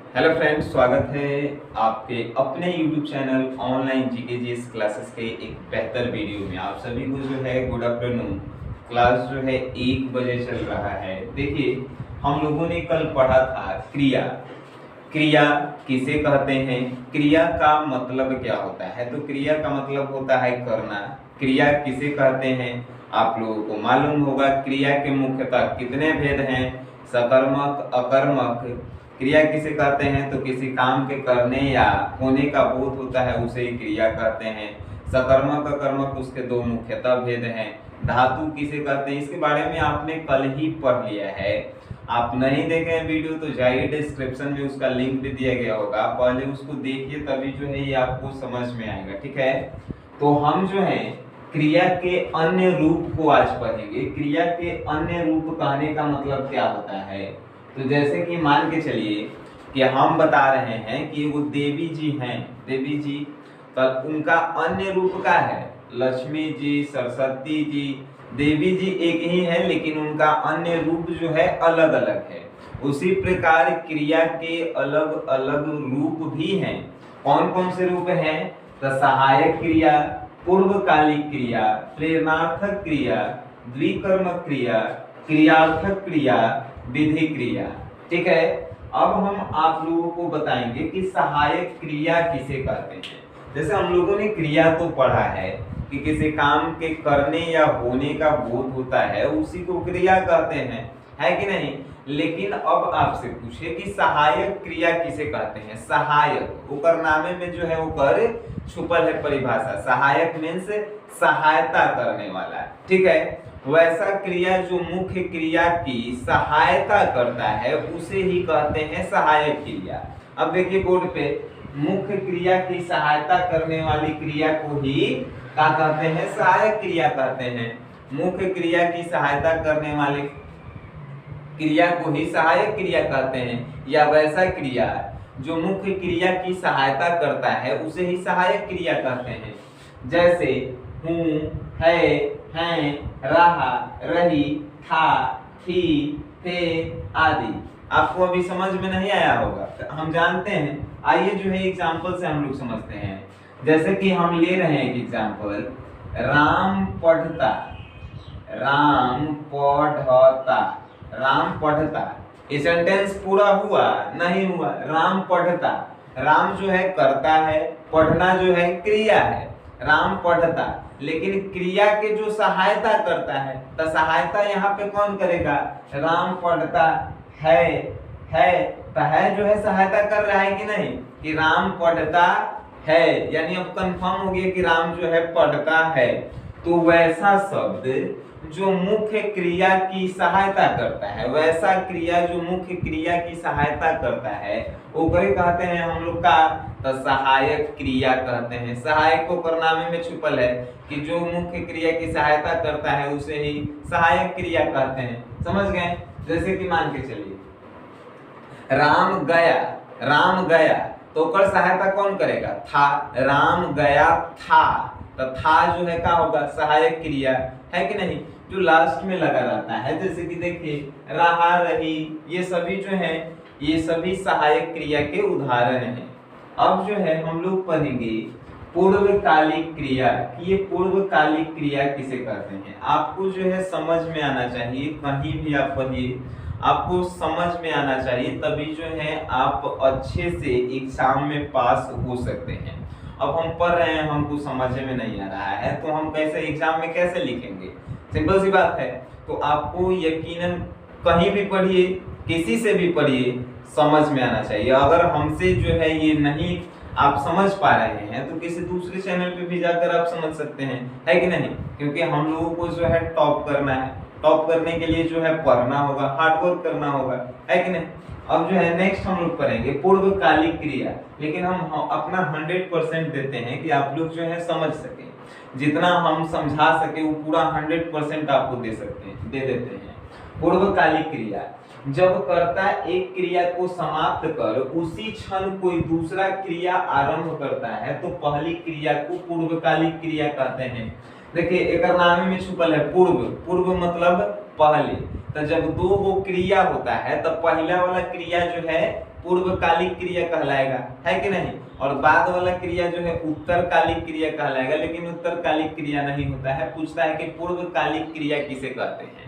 Hello friends, स्वागत है आपके अपने YouTube channel online GKGS classes के एक बेहतर वीडियो में। आप सभी को जो है गुड आफ्टरनून। क्लास जो है 1 बजे चल रहा है। देखिए, हम लोगों ने कल पढ़ा था क्रिया। क्रिया किसे कहते हैं, क्रिया का मतलब क्या होता है। तो क्रिया का मतलब होता है करना। क्रिया किसे कहते हैं आप लोगों को मालूम होगा। क्रिया के मुख्यतः कितने भेद हैं, सकर्मक, अकर्मक। क्रिया किसे कहते हैं, तो किसी काम के करने या होने का बोध होता है, उसे ही क्रिया कहते हैं। सकर्मक अकर्मक उसके दो मुख्यतः भेद हैं। धातु किसे कहते हैं, इसके बारे में आपने कल ही पढ़ लिया है। आप नहीं देखे हैं वीडियो तो जाइए, डिस्क्रिप्शन में उसका लिंक भी दिया गया होगा, पहले उसको देखिए, तभी जो है ये आपको समझ में आएगा। ठीक है, तो हम जो है क्रिया के अन्य रूप को आज पढ़ेंगे। क्रिया के अन्य रूप कहने का मतलब क्या होता है। तो जैसे कि मान के चलिए कि हम बता रहे हैं कि वो देवी जी हैं, देवी जी, तब उनका अन्य रूप क्या है, लक्ष्मी जी, सरस्वती जी। देवी जी एक ही है लेकिन उनका अन्य रूप जो है अलग अलग है। उसी प्रकार क्रिया के अलग अलग रूप भी हैं। कौन कौन से रूप हैं, तो सहायक क्रिया, पूर्वकालिक क्रिया, प्रेरणार्थक क्रिया, द्विकर्मक क्रिया, क्रियार्थक क्रिया, विधि क्रिया। ठीक है, अब हम आप लोगों को बताएंगे कि सहायक क्रिया किसे कहते हैं। जैसे हम लोगों ने क्रिया तो पढ़ा है कि किसी काम के करने या होने का बोध होता है, उसी को क्रिया कहते हैं, है कि नहीं। लेकिन अब आपसे पूछे कि सहायक क्रिया किसे कहते हैं। सहायक ओकर नामे में जो है वो कर छुपल है परिभाषा। सहायक मीन्स सहायता करने वाला। ठीक है, वैसा क्रिया जो मुख्य क्रिया की सहायता करता है उसे ही कहते हैं सहायक क्रिया। अब देखिए बोर्ड पे, मुख्य क्रिया की सहायता करने वाली क्रिया को ही क्या कहते हैं, सहायक क्रिया कहते हैं। मुख्य क्रिया की सहायता करने वाली क्रिया को ही सहायक क्रिया कहते हैं। या वैसा क्रिया जो मुख्य क्रिया की सहायता करता है उसे ही सहायक क्रिया कहते हैं। जैसे हूँ, है, हैं, रहा, रही, था, थी, थे आदि। आपको अभी समझ में नहीं आया होगा, हम जानते हैं। आइए जो है एग्जाम्पल से हम लोग समझते हैं। जैसे कि हम ले रहे हैं एक एग्जाम्पल, राम पढ़ता, राम पढ़ता, राम पढ़ता। ये सेंटेंस पूरा हुआ नहीं हुआ। राम पढ़ता, राम जो है करता है, पढ़ना जो है क्रिया है। राम पढ़ता, लेकिन क्रिया के जो सहायता करता है, तो सहायता यहाँ पे कौन करेगा, राम पढ़ता है तो है जो है सहायता कर रहा है कि नहीं, कि राम पढ़ता है, यानी अब कंफर्म हो गया कि राम जो है पढ़ता है। तो वैसा शब्द जो मुख्य क्रिया की सहायता करता है, वैसा क्रिया जो मुख्य क्रिया की सहायता करता है, वो कहते हैं हम लोग का, तो सहायक क्रिया कहते हैं। सहायक को करनामे में छुपल है कि जो मुख्य क्रिया की सहायता करता है उसे ही सहायक क्रिया कहते हैं। समझ गए। जैसे कि मान के चलिए राम गया, राम गया, तो कर सहायता कौन करेगा, था। राम गया था, तो था जो है क्या होगा, सहायक क्रिया, है कि नहीं, जो लास्ट में लगा रहता है। जैसे कि देखिए रहा, रही, ये सभी जो है ये सभी सहायक क्रिया के उदाहरण हैं। अब जो है हम लोग पढ़ेंगे पूर्वकालिक क्रिया, कि ये पूर्वकालिक क्रिया किसे कहते हैं। आपको जो है समझ में आना चाहिए, कहीं भी आप पढ़िए आपको समझ में आना चाहिए, तभी जो है आप अच्छे से एग्जाम में पास हो सकते हैं। अब हम पढ़ रहे हैं, हमको समझ में नहीं आ रहा है, तो हम कैसे एग्जाम में कैसे लिखेंगे, सिंपल सी बात है। तो आपको यकीनन कहीं भी पढ़िए, किसी से भी पढ़िए, समझ में आना चाहिए। अगर हमसे जो है ये नहीं आप समझ पा रहे हैं, तो किसी दूसरे चैनल पे भी जाकर आप समझ सकते हैं, है कि नहीं। क्योंकि हम लोगों को जो है टॉप करना है, टॉप करने के लिए जो है पढ़ना होगा, हार्डवर्क करना होगा, है कि नहीं। अब जो है नेक्स्ट हम लोग पढ़ेंगे पूर्वकालिक क्रिया, लेकिन हम अपना 100% देते हैं कि आप लोग जो है समझ सके। जितना हम समझा सके वो पूरा 100% आपको दे सकते हैं, दे देते हैं। पूर्वकालिक क्रिया, जब कर्ता एक क्रिया को समाप्त कर उसी क्षण कोई दूसरा क्रिया आरंभ करता है, तो पहली क्रिया को पूर्वकालिक क्रिया कहते हैं। देखिए एक नाम में छुपल है पूर्व, पूर्व मतलब पहले। तो जब दो वो क्रिया होता है, तब पहला वाला क्रिया जो है पूर्वकालिक क्रिया कहलाएगा, है कि नहीं। और बाद वाला क्रिया जो है उत्तरकालिक क्रिया कहलाएगा, लेकिन उत्तरकालिक क्रिया नहीं होता है। पूछता है कि पूर्वकालिक क्रिया किसे कहते हैं।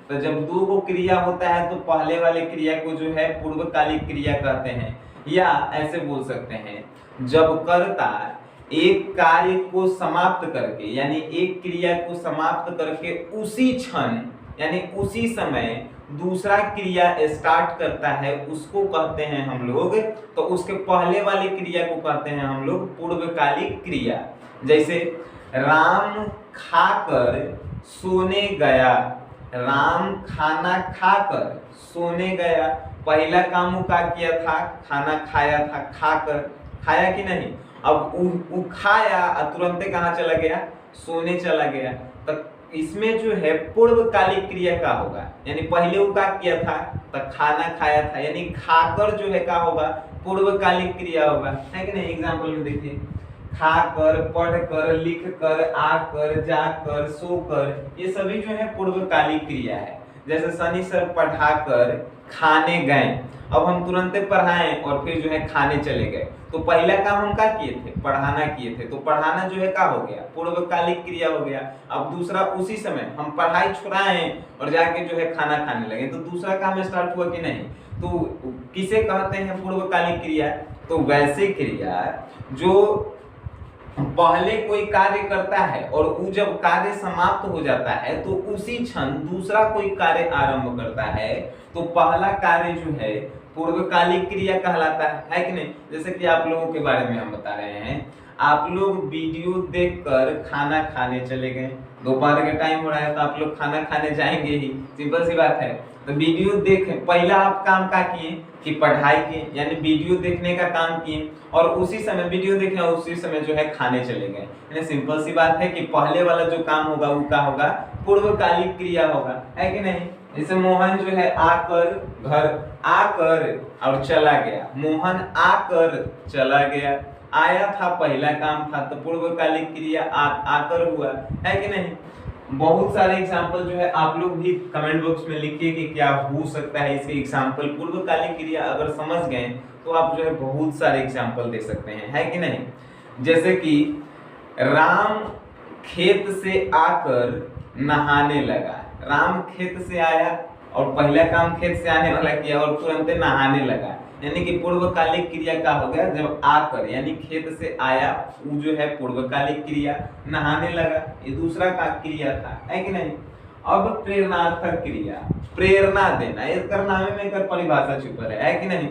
तो जब दो को क्रिया होता है तो पहले वाले क्रिया को जो है पूर्वकालिक क्रिया कहते हैं। या ऐसे बोल सकते हैं, जब कर्ता एक कार्य को समाप्त करके, यानी एक क्रिया को समाप्त करके उसी क्षण यानी उसी समय दूसरा क्रिया स्टार्ट करता है, उसको कहते हैं हम लोग, तो उसके पहले वाली क्रिया को कहते हैं हम लोग पूर्वकालिक क्रिया। जैसे राम खाकर सोने गया, राम खाना खाकर सोने गया। पहला काम वो क्या किया था, खाना खाया था, खाकर, खाया कि नहीं। अब वो खाया तुरंत कहाँ चला गया, सोने चला गया। तो इसमें जो है पूर्वकालिक क्रिया का होगा, यानी पहले वो क्या किया था, तो खाना खाया था, यानी खाकर जो है क्या होगा, पूर्वकालिक क्रिया होगा, है कि नहीं। एग्जाम्पल में देखिए, खाकर, पढ़कर, लिखकर, आकर, जाकर, सोकर, ये सभी जो है पूर्वकालिक क्रिया है। जैसे शनि सर पढ़ाकर खाने गए, अब हम तुरंत पढ़ाएं और फिर जो है खाने चले गए, तो पहला काम हम क्या किए थे, पढ़ाना किए थे, तो पढ़ाना जो है क्या हो गया, पूर्वकालिक क्रिया हो गया। अब दूसरा उसी समय हम पढ़ाई छुड़ाएं और जाके जो है खाना खाने लगे, तो दूसरा काम स्टार्ट हुआ कि नहीं। तो किसे कहते हैं पूर्वकालिक क्रिया, तो वैसे क्रिया जो पहले कोई कार्य करता है और वो जब कार्य समाप्त हो जाता है तो उसी क्षण दूसरा कोई कार्य आरंभ करता है, तो पहला कार्य जो है पूर्वकालिक क्रिया कहलाता है कि नहीं। जैसे कि आप लोगों के बारे में हम बता रहे हैं, आप लोग वीडियो देखकर खाना खाने चले गए, दोपहर का टाइम हो रहा है तो आप लोग खाना खाने जाएंगे ही, सिंपल सी बात है। तो वीडियो देखें, पहला आप काम क्या किए कि पढ़ाई किए, यानी वीडियो देखने का काम किए, और उसी समय वीडियो देखे और उसी समय जो है खाने चले गए। यानी सिंपल सी बात है कि पहले वाला जो काम होगा वो क्या होगा, पूर्वकालिक क्रिया होगा, है कि नहीं। जैसे मोहन जो है आकर, घर आकर और चला गया, मोहन आकर चला गया, आया था पहला काम था, तो पूर्वकालिक क्रिया आकर हुआ, है कि नहीं। बहुत सारे एग्जाम्पल जो है आप लोग भी कमेंट बॉक्स में लिखिए कि क्या हो सकता है इसके एग्जाम्पल। पूर्वकालिक क्रिया अगर समझ गए तो आप जो है बहुत सारे एग्जाम्पल दे सकते हैं, है कि नहीं। जैसे कि राम खेत से आकर नहाने लगा, राम खेत से आया और पहला काम खेत से आने वाला किया और तुरंत नहाने लगा, यानी कि पूर्वकालिक क्रिया का हो गया। जब आकर यानी खेत से आया, वो जो है पूर्वकालिक क्रिया, नहाने लगा ये दूसरा का क्रिया था, है कि नहीं। अब प्रेरणार्थक क्रिया, प्रेरणा देना, इसका नाम में एक परिभाषा छुपा है कि नहीं।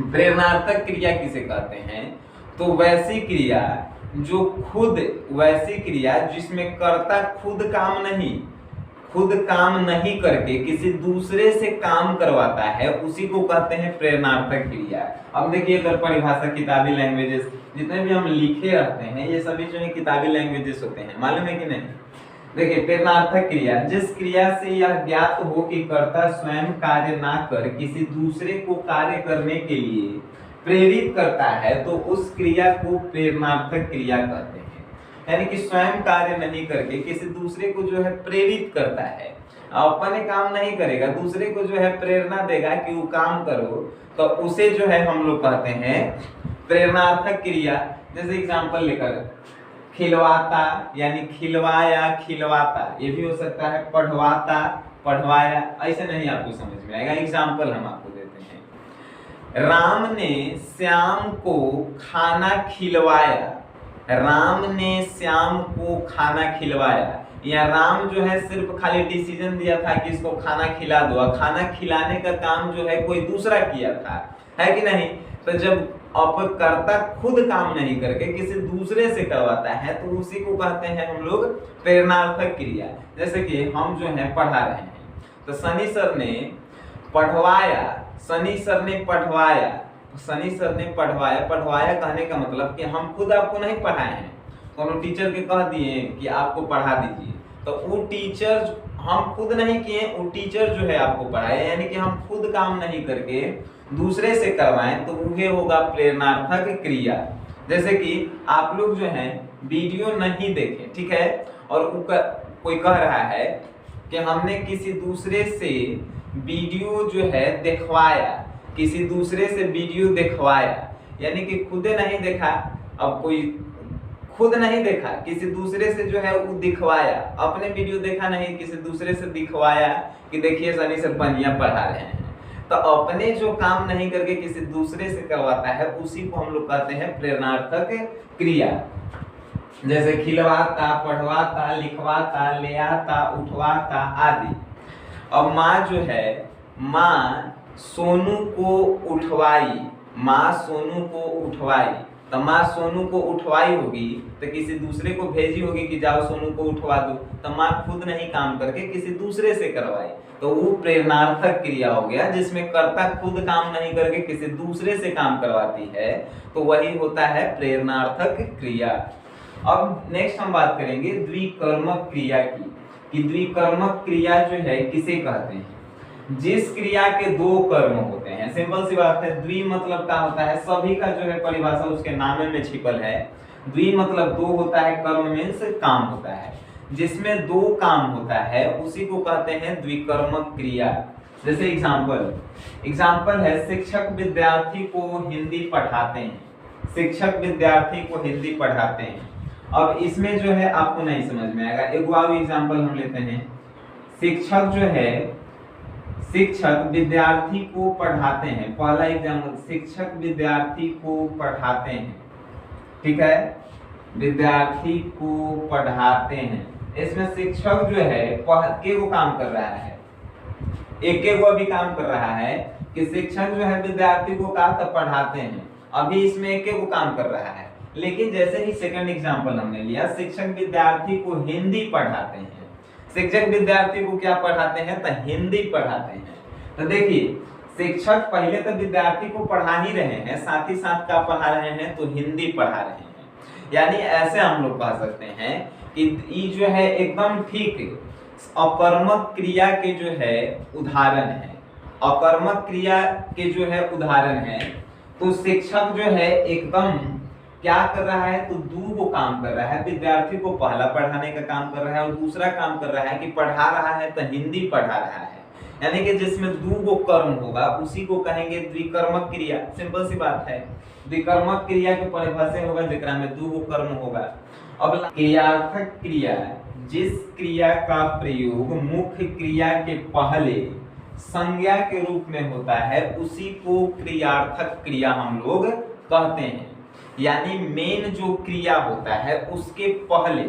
प्रेरणार्थक क्रिया किसे कहते हैं, तो वैसी क्रिया जो खुद, वैसी क्रिया जिसमें कर्ता खुद काम नहीं करके किसी दूसरे से काम करवाता है, उसी को कहते हैं प्रेरणार्थक क्रिया। अब देखिए अगर परिभाषा किताबी लैंग्वेजेस जितने भी हम लिखे रहते हैं ये सभी जो है किताबी लैंग्वेजेस होते हैं, मालूम है कि नहीं। देखिए प्रेरणार्थक क्रिया, जिस क्रिया से यह ज्ञात हो कि कर्ता स्वयं कार्य ना कर किसी दूसरे को कार्य करने के लिए प्रेरित करता है, तो उस क्रिया को प्रेरणार्थक क्रिया कहते हैं। यानी कि स्वयं कार्य नहीं करके किसी दूसरे को जो है प्रेरित करता है, अपने काम नहीं करेगा, दूसरे को जो है प्रेरणा देगा कि वो काम करो, तो उसे जो है हम लोग कहते हैं प्रेरणार्थक क्रिया। जैसे एग्जांपल लेकर खिलवाता यानी खिलवाया, खिलवाता, ये भी हो सकता है पढ़वाता, पढ़वाया, ऐसे नहीं आपको समझ में आएगा। एग्जांपल हम आपको देते हैं, राम ने श्याम को खाना खिलवाया, राम ने श्याम को खाना खिलवाया, या राम जो है सिर्फ खाली डिसीजन दिया था कि इसको खाना खिला दो, खाना खिलाने का काम जो है कोई दूसरा किया था, है कि नहीं। तो जब अपकर्ता खुद काम नहीं करके किसी दूसरे से करवाता है तो उसी को कहते हैं हम लोग प्रेरणार्थक क्रिया। जैसे कि हम जो है पढ़ा रहे हैं, तो शनि सर ने पढ़वाया, शनि सर ने पढ़वाया, शनि सर ने पढ़वाया, पढ़वाया कहने का मतलब कि हम खुद आपको नहीं पढ़ाए हैं, तो टीचर के कह दिए कि आपको पढ़ा दीजिए, तो वो टीचर हम खुद नहीं किए, वो टीचर जो है आपको पढ़ाए, यानी कि हम खुद काम नहीं करके दूसरे से करवाएं, तो वह होगा प्रेरणार्थक क्रिया। जैसे कि आप लोग जो है वीडियो नहीं देखे, ठीक है, और कोई कह रहा है कि हमने किसी दूसरे से वीडियो जो है दिखवाया, किसी दूसरे से वीडियो दिखवाया, यानी कि खुद नहीं देखा, अब कोई खुद नहीं देखा, किसी दूसरे से जो है वो दिखवाया, अपने वीडियो देखा नहीं, किसी दूसरे से दिखवाया कि देखिए सनी सर बढ़िया पढ़ा रहे हैं। तो अपने जो काम नहीं करके किसी दूसरे से करवाता है उसी को हम लोग कहते हैं प्रेरणार्थक क्रिया। जैसे खिलवाता, पढ़वाता, लिखवाता, ले आता, उठवाता आदि। अब माँ जो है, माँ सोनू को उठवाई, माँ सोनू को उठवाई, तो माँ सोनू को उठवाई होगी तो किसी दूसरे को भेजी होगी कि जाओ सोनू को उठवा दो, तो माँ खुद नहीं काम करके किसी दूसरे से करवाई, तो वो प्रेरणार्थक क्रिया हो गया, जिसमें कर्ता खुद काम नहीं करके किसी दूसरे से काम करवाती है, तो वही होता है प्रेरणार्थक क्रिया। अब नेक्स्ट हम बात करेंगे द्विकर्मक क्रिया की, कि द्विकर्मक क्रिया जो है किसे कहते हैं? जिस क्रिया के दो कर्म होते हैं। सिंपल सी बात है, द्वि मतलब क्या होता है, सभी का जो है परिभाषा उसके नाम में छिपल है। द्वि मतलब दो होता है, कर्म मीन्स काम होता है, जिसमें दो काम होता है उसी को कहते हैं द्विकर्मक क्रिया। जैसे एग्जाम्पल है, शिक्षक विद्यार्थी को हिंदी पढ़ाते हैं, शिक्षक विद्यार्थी को हिंदी पढ़ाते हैं। अब इसमें जो है आपको नहीं समझ में आएगा, एक और एग्जाम्पल हम लेते हैं। शिक्षक जो है, शिक्षक विद्यार्थी को पढ़ाते हैं, पहला एग्जाम्पल, शिक्षक विद्यार्थी को पढ़ाते हैं, ठीक है, विद्यार्थी को पढ़ाते हैं। इसमें शिक्षक जो है के वो काम कर रहा है, एक वो भी काम कर रहा है कि शिक्षक जो है विद्यार्थी को कहा तो पढ़ाते हैं, अभी इसमें एक वो काम कर रहा है। लेकिन जैसे ही सेकंड एग्जाम्पल हमने लिया, शिक्षक विद्यार्थी को हिंदी पढ़ाते हैं, शिक्षक विद्यार्थी को क्या पढ़ाते हैं? तो हिंदी पढ़ाते हैं। तो देखिए, शिक्षक पहले तो विद्यार्थी को पढ़ा ही रहे हैं, साथ ही साथ क्या पढ़ा रहे हैं? तो हिंदी पढ़ा रहे हैं। यानी ऐसे हम लोग कह सकते हैं कि ये जो है एकदम ठीक अकर्मक क्रिया के जो है उदाहरण है, अकर्मक क्रिया के जो है उदाहरण है। तो शिक्षक जो है एकदम क्या कर रहा है? तो दो काम कर रहा है, विद्यार्थी को पहला पढ़ाने का काम कर रहा है और दूसरा काम कर रहा है कि पढ़ा रहा है तो हिंदी पढ़ा रहा है। यानी कि जिसमें दो कर्म होगा उसी को कहेंगे द्विकर्मक क्रिया। सिंपल सी बात है, द्विकर्मक क्रिया के परिभाषा होगा जेकरा में दो कर्म होगा। अब क्रियार्थक क्रिया, जिस क्रिया का प्रयोग मुख्य क्रिया के पहले संज्ञा के रूप में होता है उसी को क्रियार्थक क्रिया हम लोग कहते हैं। यानी मेन जो क्रिया होता है उसके पहले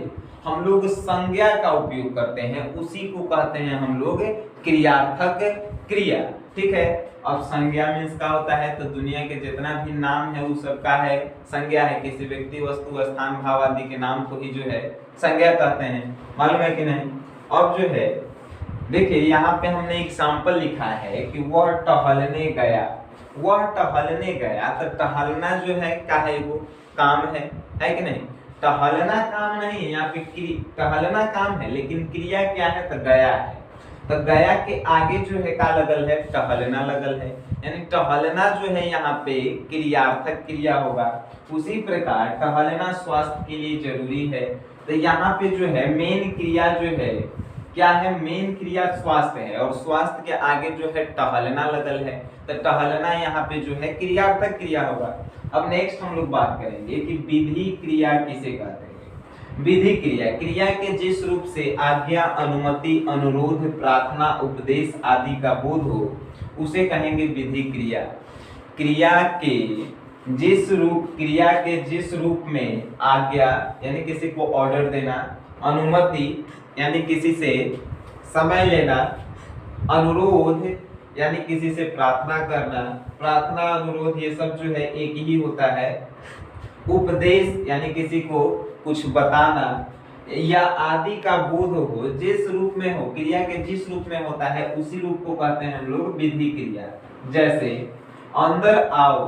हम लोग संज्ञा का उपयोग करते हैं, उसी को कहते हैं हम लोग क्रियार्थक क्रिया। ठीक है, अब संज्ञा मीन्स क्या होता है? तो दुनिया के जितना भी नाम है उस सबका है संज्ञा है, किसी व्यक्ति, वस्तु, स्थान, भाव आदि के नाम को ही जो है संज्ञा कहते हैं। मालूम है कि नहीं? अब जो है देखिए, यहाँ पे हमने एग्जाम्पल लिखा है कि वह टहलने गया, वह टहलने गया। तो टहलना जो है क्या है? वो काम है कि नहीं? टहलना काम नहीं है, यहाँ पे टहलना काम है, लेकिन क्रिया क्या है? तो गया है। तो गया के आगे जो है क्या लगल है? टहलना लगल है, यानी टहलना जो है यहाँ पे क्रियार्थक क्रिया होगा। उसी प्रकार टहलना स्वास्थ्य के लिए जरूरी है, तो यहाँ पे जो है मेन क्रिया जो है क्या है? मेन क्रिया स्वास्थ्य है और स्वास्थ्य के आगे जो है टहलना लगल है, तो टहलना यहाँ पे जो है क्रियार्थक क्रिया होगा। अब नेक्स्ट हम लोग बात करेंगे कि विधि क्रिया किसे कहते हैं। विधि क्रिया, क्रिया के जिस रूप से आज्ञा, अनुमति, अनुरोध, प्रार्थना, उपदेश आदि का बोध हो उसे कहेंगे विधि क्रिया। क्रिया के जिस रूप में आज्ञा यानी किसी को ऑर्डर देना, अनुमति यानी किसी से समय लेना, अनुरोध यानी किसी से प्रार्थना करना, प्रार्थना, अनुरोध ये सब जो है एक ही होता है। उपदेश यानी किसी को कुछ बताना या आदि का बोध हो, जिस रूप में हो, क्रिया के जिस रूप में होता है उसी रूप को कहते हैं हम लोग विधि क्रिया। जैसे अंदर आओ,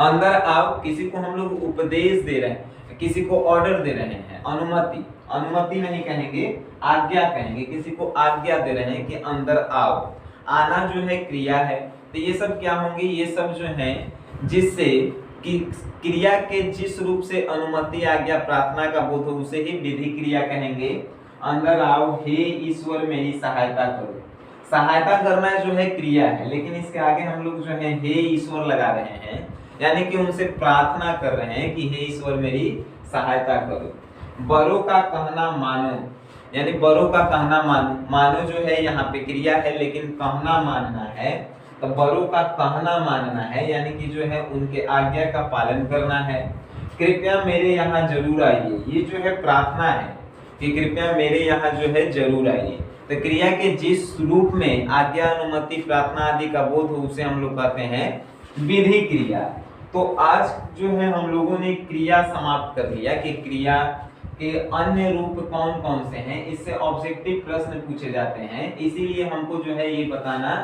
अंदर आओ किसी को हम लोग उपदेश दे रहे हैं, किसी को ऑर्डर दे रहे हैं। अनुमति, अनुमति नहीं कहेंगे, आज्ञा कहेंगे, किसी को आज्ञा दे रहे हैं कि अंदर आओ। आना जो है क्रिया है, तो ये सब क्या होंगे? ये सब जो है जिससे कि क्रिया के जिस रूप से अनुमति, आज्ञा, प्रार्थना का बोध हो उसे ही विधि क्रिया कहेंगे। अंदर आओ, हे ईश्वर मेरी सहायता करो। सहायता करना जो है क्रिया है, लेकिन इसके आगे हम लोग जो है हे ईश्वर लगा रहे हैं, यानी कि उनसे प्रार्थना कर रहे हैं कि हे ईश्वर मेरी सहायता करो। बड़ों का कहना मानो, यानी बड़ों का कहना मानो, मानो जो है यहाँ पे क्रिया है लेकिन कहना मानना है, तो बड़ों का कहना मानना है यानी कि जो है उनके आज्ञा का पालन करना है। कृपया मेरे यहाँ जरूर आइए, ये जो है प्रार्थना है कि कृपया मेरे यहाँ जो है जरूर आइए। तो क्रिया के जिस रूप में आज्ञा, अनुमति, प्रार्थना आदि का बोध हो उसे हम लोग कहते हैं विधि क्रिया। तो आज जो है हम लोगों ने क्रिया समाप्त कर लिया कि क्रिया के अन्य रूप कौन कौन से हैं, इससे ऑब्जेक्टिव प्रश्न पूछे जाते हैं, इसीलिए हमको जो है ये बताना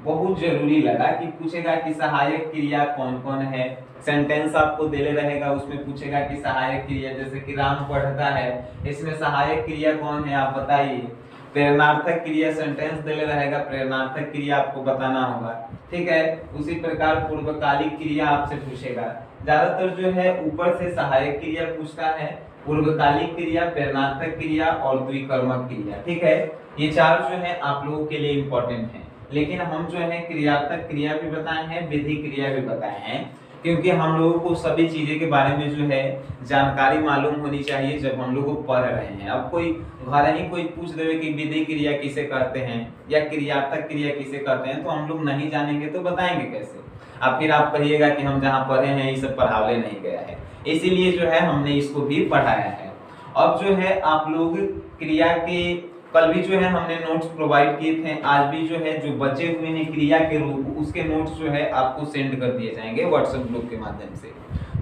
बहुत जरूरी लगा कि पूछेगा कि सहायक क्रिया कौन कौन है। सेंटेंस आपको देले रहेगा, उसमें पूछेगा कि सहायक क्रिया, जैसे कि राम पढ़ता है, इसमें सहायक क्रिया कौन है आप बताइए। प्रेरणार्थक क्रिया सेंटेंस देले रहेगा, प्रेरणार्थक क्रिया आपको बताना होगा, ठीक है। उसी प्रकार पूर्वकालिक क्रिया आपसे पूछेगा, ज्यादातर जो है ऊपर से सहायक क्रिया पूछता है, पूर्वकालिक क्रिया, प्रेरणार्थक क्रिया और द्विकर्मक क्रिया, ठीक है। ये चार जो है आप लोगों के लिए इंपॉर्टेंट है, लेकिन हम जो है क्रियात्मक क्रिया भी बताए हैं, विधि क्रिया भी बताए हैं, क्योंकि हम लोगों को सभी चीजें के बारे में जो है जानकारी मालूम होनी चाहिए जब हम लोग पढ़ रहे हैं। अब कोई घर ही कोई पूछ देवे कि विधि क्रिया किसे कहते हैं या क्रियात्मक क्रिया किसे कहते हैं, तो हम लोग नहीं जानेंगे तो बताएंगे कैसे। अब फिर आप कहिएगा कि हम जहाँ पढ़े हैं ये सब पढ़ावले नहीं गया है, इसीलिए जो है हमने इसको भी पढ़ाया है। अब जो है आप लोग क्रिया के कल भी जो है हमने नोट्स प्रोवाइड किए थे, आज भी जो है जो बचे हुए हैं क्रिया के रूप उसके नोट्स जो है आपको सेंड कर दिए जाएंगे व्हाट्सएप ग्रुप के माध्यम से।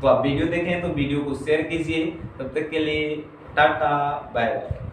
तो आप वीडियो देखें तो वीडियो को शेयर कीजिए। तब तक के लिए टाटा बाय बाय।